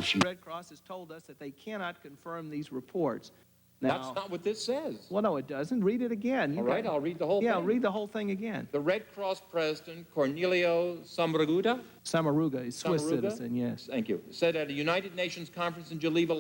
The Red Cross has told us that they cannot confirm these reports. Now, That's not what this says. well, no, it doesn't. Read it again. All right, I'll read the whole thing. Yeah, read the whole thing again. The Red Cross president, Cornelio Samaruga, a Swiss citizen, yes. Thank you, said at a United Nations conference in Geneva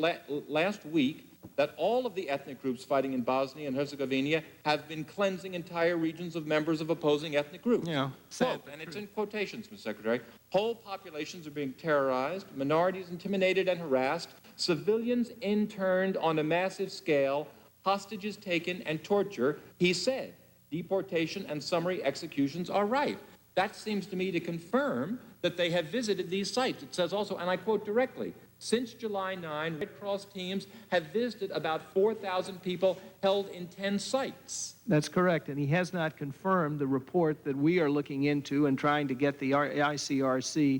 last week that all of the ethnic groups fighting in Bosnia and Herzegovina have been cleansing entire regions of members of opposing ethnic groups. Yeah, Quote, and it's in quotations, Mr. Secretary, whole populations are being terrorized, minorities intimidated and harassed, civilians interned on a massive scale, hostages taken and torture. He said deportation and summary executions are right. That seems to me to confirm that they have visited these sites. It says also, and I quote directly, since July 9, Red Cross teams have visited about 4,000 people held in 10 sites. That's correct, and he has not confirmed the report that we are looking into and trying to get the ICRC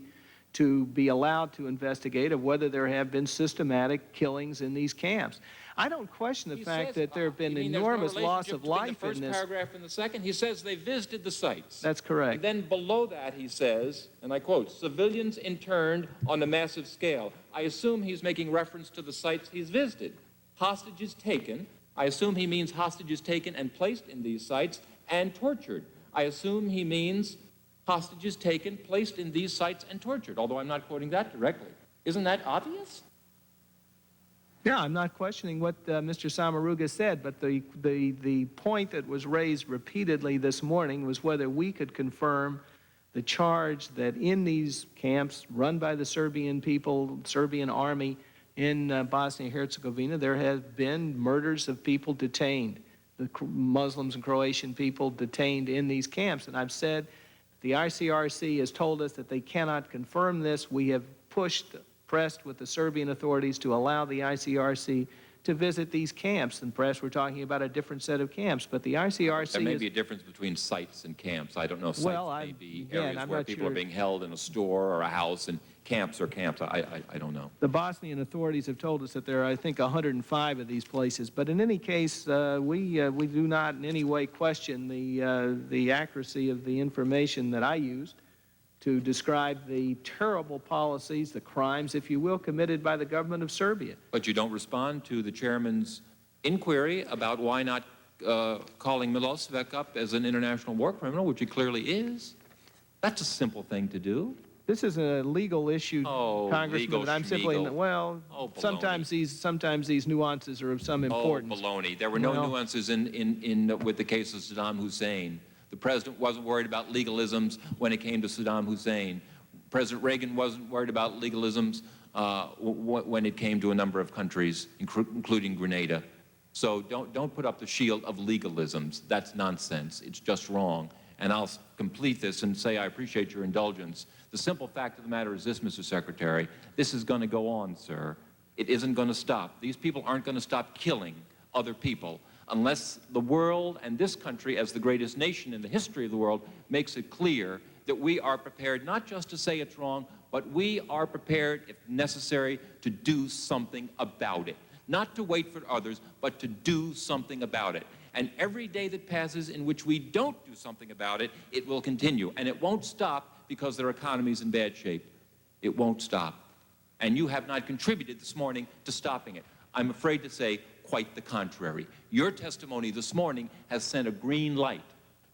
to be allowed to investigate of whether there have been systematic killings in these camps. I don't question the fact that there have been enormous loss of life in this. The first paragraph and the second, he says they visited the sites. That's correct. And then below that he says, and I quote, civilians interned on a massive scale. I assume he's making reference to the sites he's visited. Hostages taken. I assume he means hostages taken and placed in these sites and tortured. I assume he means hostages taken, placed in these sites and tortured, although I'm not quoting that directly. Isn't that obvious? Yeah, I'm not questioning what Mr. Samaruga said, but the point that was raised repeatedly this morning was whether we could confirm the charge that in these camps run by the Serbian people, Serbian army in Bosnia-Herzegovina, there have been murders of people detained, the Muslims and Croatian people detained in these camps. And I've said the ICRC has told us that they cannot confirm this. We have pressed with the Serbian authorities to allow the ICRC to visit these camps. And perhaps we're talking about a different set of camps, but the ICRC There may be a difference between sites and camps. I don't know. Sites may be areas where people are being held in a store or a house, and camps are camps. I don't know. The Bosnian authorities have told us that there are, I think, 105 of these places. But in any case, we do not in any way question the accuracy of the information that I used to describe the terrible policies, the crimes, if you will, committed by the government of Serbia. But you don't respond to the chairman's inquiry about why not calling Milosevic up as an international war criminal, which he clearly is. That's a simple thing to do. This is a legal issue, Congressman, but I'm simply, well, sometimes these nuances are of some importance. Oh, baloney. There were no nuances with the case of Saddam Hussein. The president wasn't worried about legalisms when it came to Saddam Hussein. President Reagan wasn't worried about legalisms when it came to a number of countries, including Grenada. So don't put up the shield of legalisms. That's nonsense. It's just wrong. And I'll complete this and say I appreciate your indulgence. The simple fact of the matter is this, Mr. Secretary. This is going to go on, sir. It isn't going to stop. These people aren't going to stop killing other people unless the world and this country, as the greatest nation in the history of the world, makes it clear that we are prepared not just to say it's wrong, but we are prepared, if necessary, to do something about it. Not to wait for others, but to do something about it. And every day that passes in which we don't do something about it, it will continue. And it won't stop because their economy is in bad shape. It won't stop. And you have not contributed this morning to stopping it. I'm afraid to say quite the contrary. Your testimony this morning has sent a green light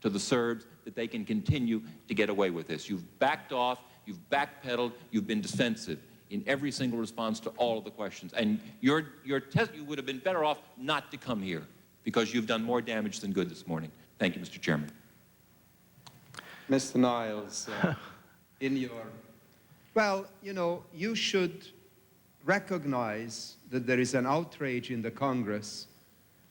to the Serbs that they can continue to get away with this. You've backed off, you've backpedaled, you've been defensive in every single response to all of the questions. And you would have been better off not to come here because you've done more damage than good this morning. Thank you, Mr. Chairman. Mr. Niles, well, you know, you should recognize that there is an outrage in the Congress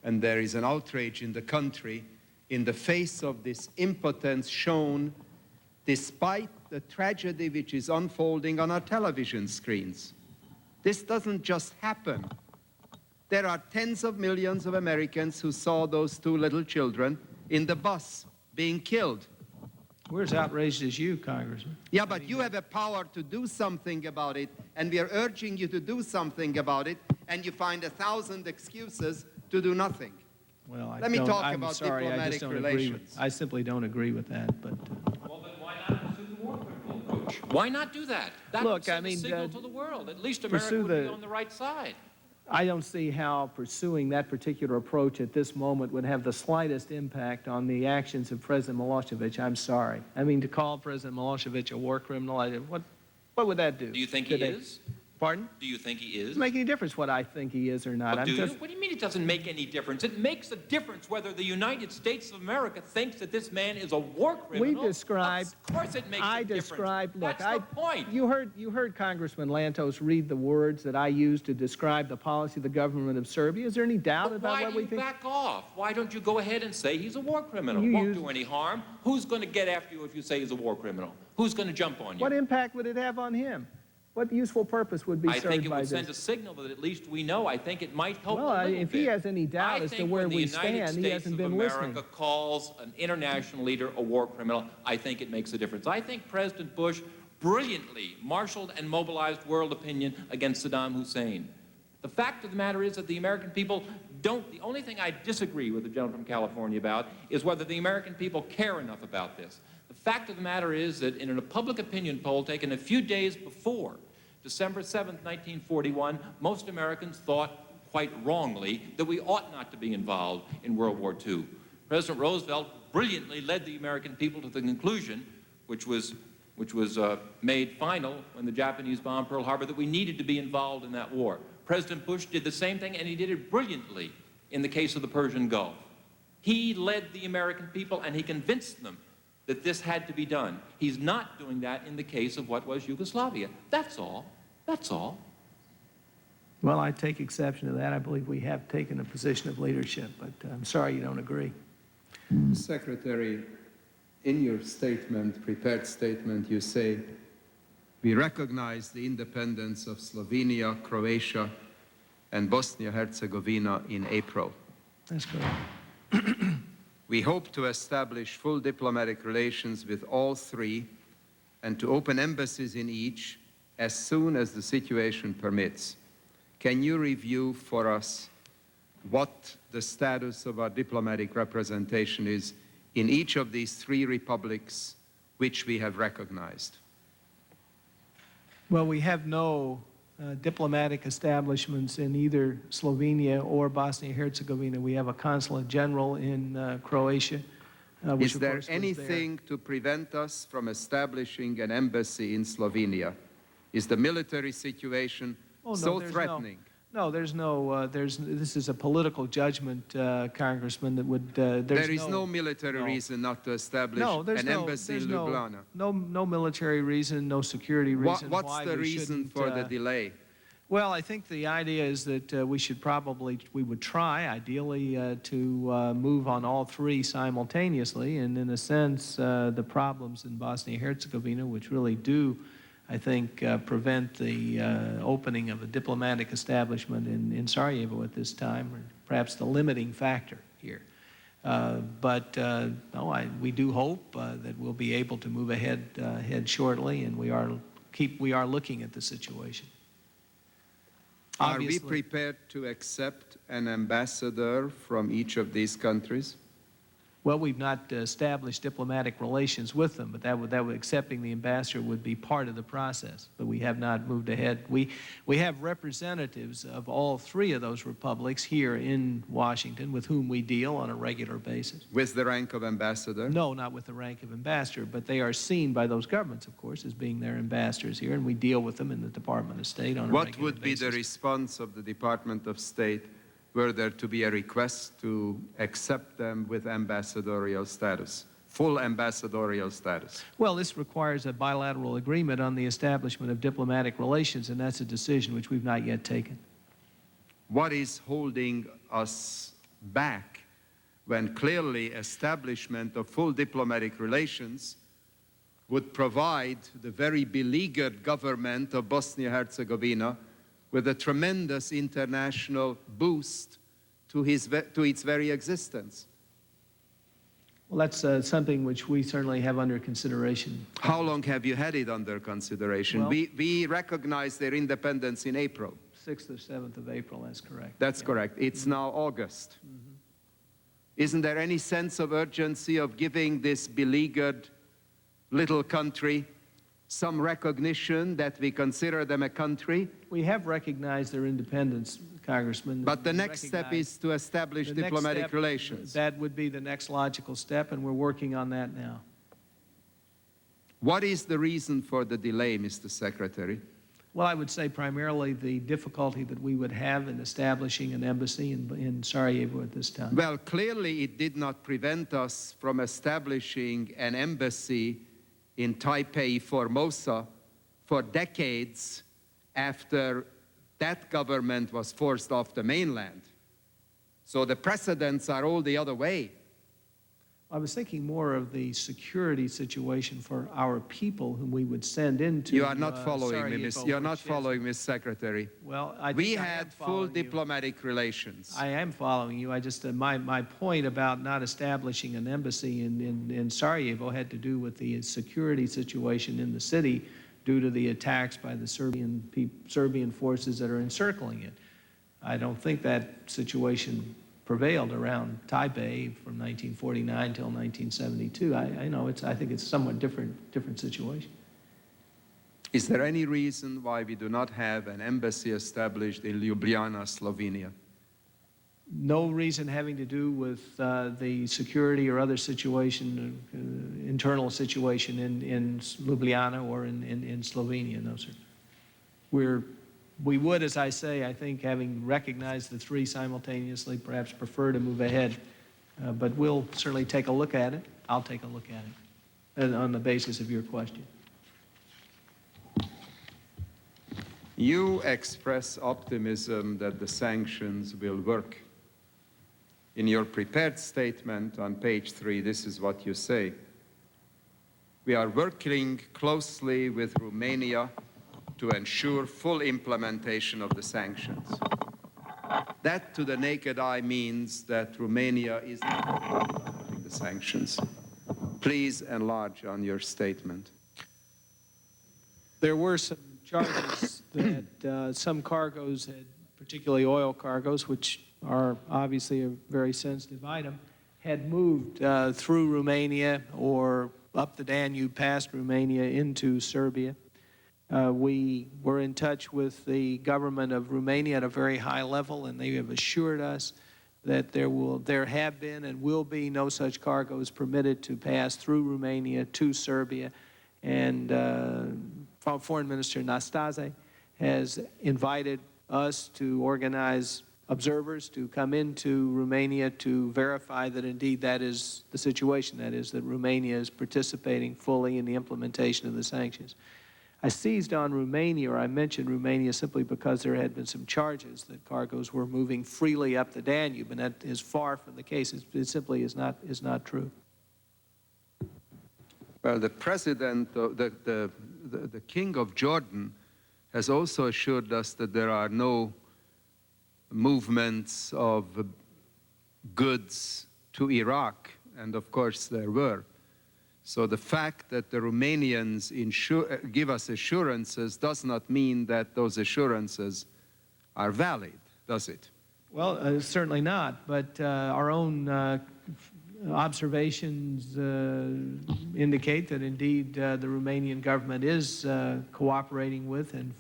and there is an outrage in the country in the face of this impotence shown despite the tragedy which is unfolding on our television screens. This doesn't just happen. There are tens of millions of Americans who saw those two little children in the bus being killed. We're as outraged as you, Congressman. Yeah, but you have a power to do something about it, and we are urging you to do something about it, and you find 1,000 excuses to do nothing. Well, Let me talk about diplomatic relations. I simply don't agree with that, but... Well, then why not pursue the war criminal approach? approach. Why not do that? That Look, would send I mean, a signal to the world. At least pursue America would be the- on the right side. I don't see how pursuing that particular approach at this moment would have the slightest impact on the actions of President Milosevic. I'm sorry. I mean, to call President Milosevic a war criminal, what would that do? Do you think he today? is? Pardon? Do you think he is? Doesn't make any difference what I think he is or not. But do you? just, What do you mean it doesn't make any difference? It makes a difference whether the United States of America thinks that this man is a war criminal. We described. Of course it makes I a difference. described. Look, That's the point. You heard Congressman Lantos read the words that I used to describe the policy of the government of Serbia. Is there any doubt But about why what do we you think? back off? Why don't you go ahead and say he's a war criminal? You Won't use- do any harm. Who's going to get after you if you say he's a war criminal? Who's going to jump on you? What impact would it have on him? What useful purpose would be I served think it by would this? send a signal that at least we know. I think it might help Well, a little if bit. he has any doubt as to where we stand, he hasn't been I think when the United States of listening. America calls an international leader a war criminal, I think it makes a difference. I think President Bush brilliantly marshaled and mobilized world opinion against Saddam Hussein. The fact of the matter is that the American people don't. The only thing I disagree with the gentleman from California about is whether the American people care enough about this. The fact of the matter is that in a public opinion poll taken a few days before December 7th, 1941, most Americans thought, quite wrongly, that we ought not to be involved in World War II. President Roosevelt brilliantly led the American people to the conclusion, which was made final when the Japanese bombed Pearl Harbor, that we needed to be involved in that war. President Bush did the same thing, and he did it brilliantly in the case of the Persian Gulf. He led the American people, and he convinced them that this had to be done. He's not doing that in the case of what was Yugoslavia. That's all. That's all. Well, I take exception to that. I believe we have taken a position of leadership, but I'm sorry you don't agree. Secretary, in your statement, prepared statement, you say, we recognize the independence of Slovenia, Croatia, and Bosnia-Herzegovina in April. That's correct. We hope to establish full diplomatic relations with all three and to open embassies in each as soon as the situation permits. Can you review for us what the status of our diplomatic representation is in each of these three republics which we have recognized? Well, we have no diplomatic establishments in either Slovenia or Bosnia-Herzegovina. We have a consulate general in Croatia, which Is of there course was anything to prevent us from establishing an embassy in Slovenia? Is the military situation so threatening? No, there's no, this is a political judgment, Congressman, that would, There is no military reason not to establish an embassy in Ljubljana. No military reason, no security reason What's why the we reason shouldn't, for the delay? Well, I think the idea is that we would try, ideally, to move on all three simultaneously, and in a sense, the problems in Bosnia-Herzegovina, which really do, I think, prevent the opening of a diplomatic establishment in Sarajevo at this time, or perhaps the limiting factor here. No, we do hope that we'll be able to move ahead shortly, and we are looking at the situation. Are we Obviously- prepared to accept an ambassador from each of these countries? Well, we've not established diplomatic relations with them, but that would accepting the ambassador would be part of the process. But we have not moved ahead. We have representatives of all three of those republics here in Washington with whom we deal on a regular basis. With the rank of ambassador? No, not with the rank of ambassador, but they are seen by those governments, of course, as being their ambassadors here, and we deal with them in the Department of State on a What regular would be basis. the response of the Department of State were there to be a request to accept them with ambassadorial status, full ambassadorial status? Well, this requires a bilateral agreement on the establishment of diplomatic relations, and that's a decision which we've not yet taken. What is holding us back when clearly establishment of full diplomatic relations would provide the very beleaguered government of Bosnia-Herzegovina with a tremendous international boost to its very existence? Well, that's something which we certainly have under consideration. How long have you had it under consideration? Well- We recognize their independence in April. 6th or 7th of April, that's correct. That's Yeah. correct. It's now August. Isn't there any sense of urgency of giving this beleaguered little country some recognition that we consider them a country? We have recognized their independence, Congressman. But the next step is to establish The next diplomatic step, relations. That would be the next logical step, and we're working on that now. What is the reason for the delay, Mr. Secretary? Well, I would say primarily the difficulty that we would have in establishing an embassy in Sarajevo at this time. Well, clearly it did not prevent us from establishing an embassy in Taipei, Formosa, for decades after that government was forced off the mainland. So the precedents are all the other way. I was thinking more of the security situation for our people whom we would send into You are not following me, Sarajevo, Miss. You are not which is- following, Miss Secretary. Well, I think We I am had full following you. diplomatic relations. I am following you. I just, my point about not establishing an embassy in Sarajevo had to do with the security situation in the city due to the attacks by the Serbian forces that are encircling it. I don't think that situation prevailed around Taipei from 1949 till 1972. I know I think it's a somewhat different situation. Is there any reason why we do not have an embassy established in Ljubljana, Slovenia? No reason having to do with the security or other situation, internal situation in Ljubljana or in Slovenia, no, sir. We would, as I say, I think, having recognized the three simultaneously, perhaps prefer to move ahead. But we'll certainly take a look at it. I'll take a look at it on the basis of your question. You express optimism that the sanctions will work. In your prepared statement on page 3, this is what you say. We are working closely with Romania to ensure full implementation of the sanctions. That, to the naked eye, means that Romania is not implementing the sanctions. Please enlarge on your statement. There were some charges that some cargoes had, particularly oil cargoes, which are obviously a very sensitive item, had moved through Romania or up the Danube past Romania into Serbia. We were in touch with the government of Romania at a very high level, and they have assured us that there have been and will be no such cargoes permitted to pass through Romania to Serbia. And Foreign Minister Nastase has invited us to organize observers to come into Romania to verify that indeed that is the situation, that is, that Romania is participating fully in the implementation of the sanctions. I seized on Romania, or I mentioned Romania, simply because there had been some charges that cargoes were moving freely up the Danube, and that is far from the case. It simply is not true. Well, the president, the king of Jordan, has also assured us that there are no movements of goods to Iraq, and of course there were. So the fact that the Romanians give us assurances does not mean that those assurances are valid, does it? Well, certainly not, but our own observations indicate that indeed the Romanian government is cooperating with and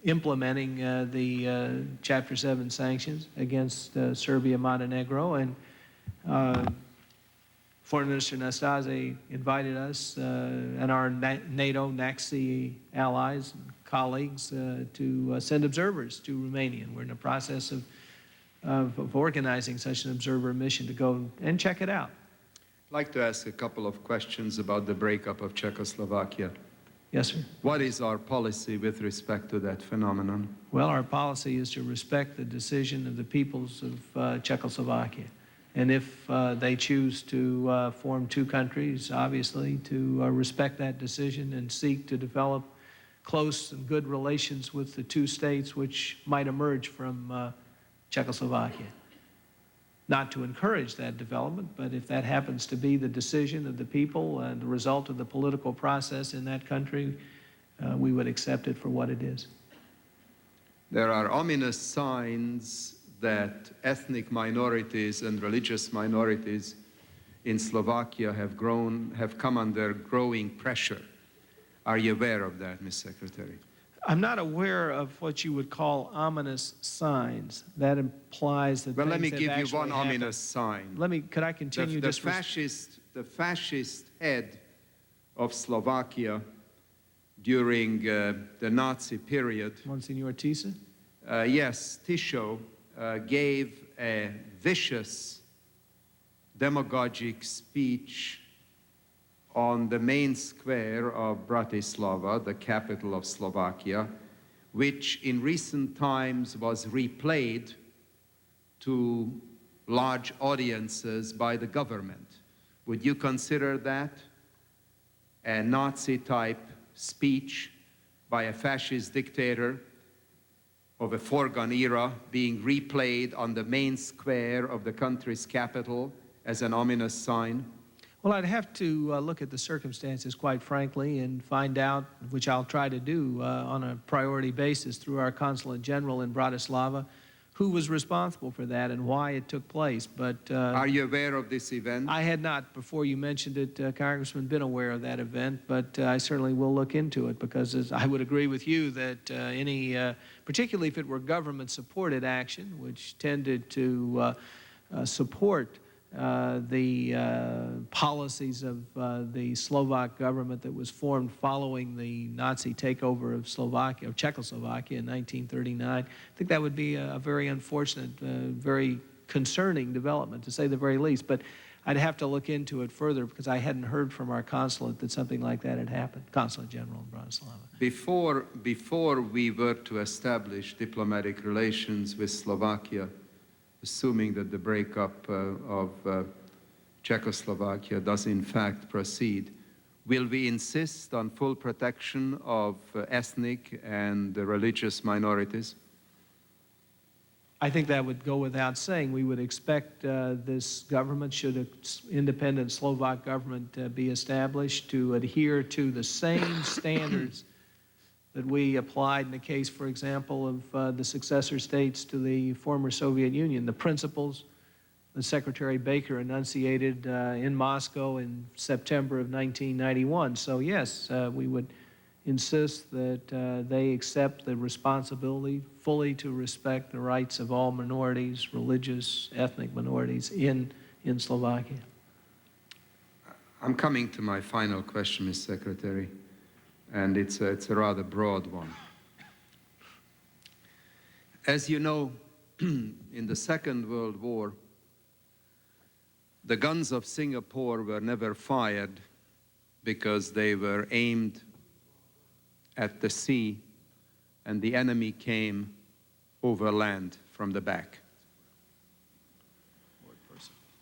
implementing the Chapter 7 sanctions against Serbia, Montenegro, and Foreign Minister Nastase invited us and our NATO, NACSI allies and colleagues to send observers to Romania. And we're in the process of organizing such an observer mission to go and check it out. I'd like to ask a couple of questions about the breakup of Czechoslovakia. Yes, sir. What is our policy with respect to that phenomenon? Well, our policy is to respect the decision of the peoples of Czechoslovakia. And if they choose to form two countries, obviously, to respect that decision and seek to develop close and good relations with the two states which might emerge from Czechoslovakia. Not to encourage that development, but if that happens to be the decision of the people and the result of the political process in that country, we would accept it for what it is. There are ominous signs that ethnic minorities and religious minorities in Slovakia have come under growing pressure. Are you aware of that, Ms. Secretary? I'm not aware of what you would call ominous signs. That implies that Well, let me things have give you actually one happened. ominous sign. Could I continue? The fascist head of Slovakia during the Nazi period, Monsignor Tisa? yes, Tisho, gave a vicious demagogic speech on the main square of Bratislava, the capital of Slovakia, which in recent times was replayed to large audiences by the government. Would you consider that a Nazi-type speech by a fascist dictator of a foregone era being replayed on the main square of the country's capital as an ominous sign? Well, I'd have to look at the circumstances, quite frankly, and find out, which I'll try to do on a priority basis through our Consulate General in Bratislava, who was responsible for that and why it took place. But are you aware of this event? I had not, before you mentioned it, Congressman, been aware of that event, but I certainly will look into it, because I would agree with you that any, particularly if it were government-supported action, which tended to support the policies of the Slovak government that was formed following the Nazi takeover of Czechoslovakia in 1939. I think that would be a very unfortunate, very concerning development, to say the very least. But I'd have to look into it further, because I hadn't heard from our consulate that something like that had happened, Consulate General in Bratislava. Before we were to establish diplomatic relations with Slovakia, assuming that the breakup of Czechoslovakia does in fact proceed, will we insist on full protection of ethnic and religious minorities? I think that would go without saying. We would expect this government, should an independent Slovak government be established, to adhere to the same standards that we applied in the case, for example, of the successor states to the former Soviet Union, the principles that Secretary Baker enunciated in Moscow in September of 1991. So yes, we would insist that they accept the responsibility fully to respect the rights of all minorities, religious, ethnic minorities in Slovakia. I'm coming to my final question, Ms. Secretary, and it's a rather broad one. As you know, in the Second World War, the guns of Singapore were never fired because they were aimed at the sea, and the enemy came over land from the back.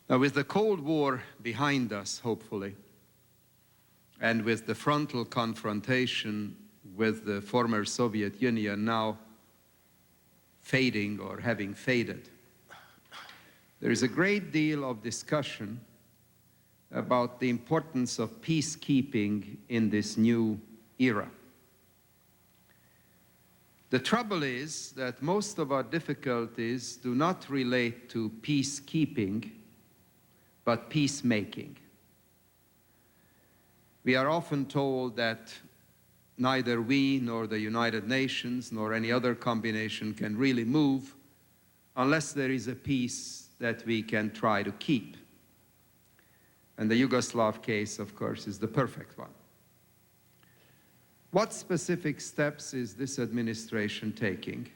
Now, with the Cold War behind us, hopefully, and with the frontal confrontation with the former Soviet Union now fading or having faded, there is a great deal of discussion about the importance of peacekeeping in this new era. The trouble is that most of our difficulties do not relate to peacekeeping, but peacemaking. We are often told that neither we nor the United Nations nor any other combination can really move unless there is a peace that we can try to keep. And the Yugoslav case, of course, is the perfect one. What specific steps is this administration taking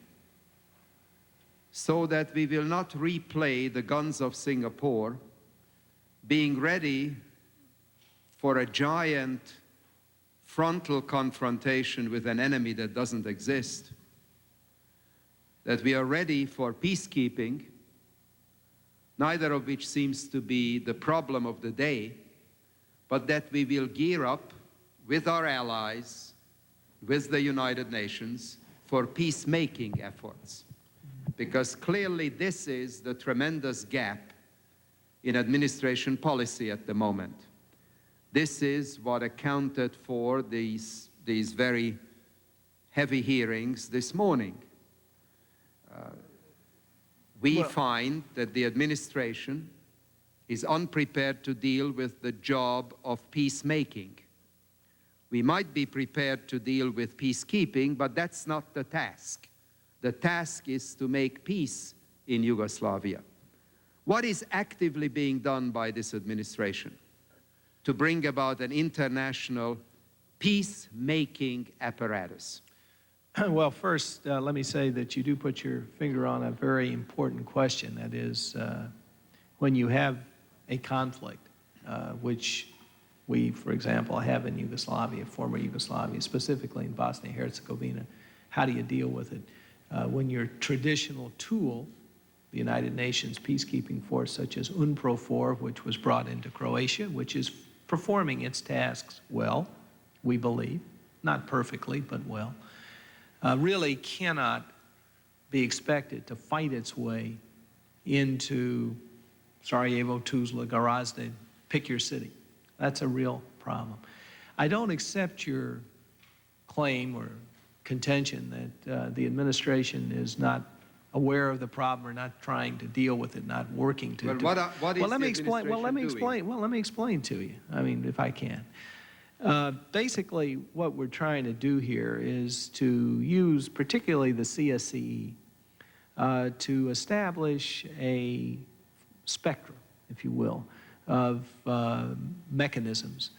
so that we will not replay the guns of Singapore, being ready for a giant frontal confrontation with an enemy that doesn't exist, that we are ready for peacekeeping, neither of which seems to be the problem of the day, but that we will gear up with our allies, with the United Nations, for peacemaking efforts. Because clearly this is the tremendous gap in administration policy at the moment. This is what accounted for these very heavy hearings this morning. We find that the administration is unprepared to deal with the job of peacemaking. We might be prepared to deal with peacekeeping, but that's not the task. The task is to make peace in Yugoslavia. What is actively being done by this administration to bring about an international peacemaking apparatus? Well, first, let me say that you do put your finger on a very important question. That is, when you have a conflict, which we, for example, have in Yugoslavia, former Yugoslavia, specifically in Bosnia-Herzegovina, how do you deal with it? When your traditional tool, the United Nations peacekeeping force such as UNPROFOR, which was brought into Croatia, which is performing its tasks well, we believe, not perfectly, but well, really cannot be expected to fight its way into Sarajevo, Tuzla, Gorazde, pick your city. That's a real problem. I don't accept your claim or contention that the administration is not aware of the problem or not trying to deal with it, not working to. Well, what is well, let me the explain. Well, let me administration doing? explain. Well, let me explain to you. I mean, if I can. Basically, what we're trying to do here is to use, particularly the CSCE, to establish a spectrum, if you will, of mechanisms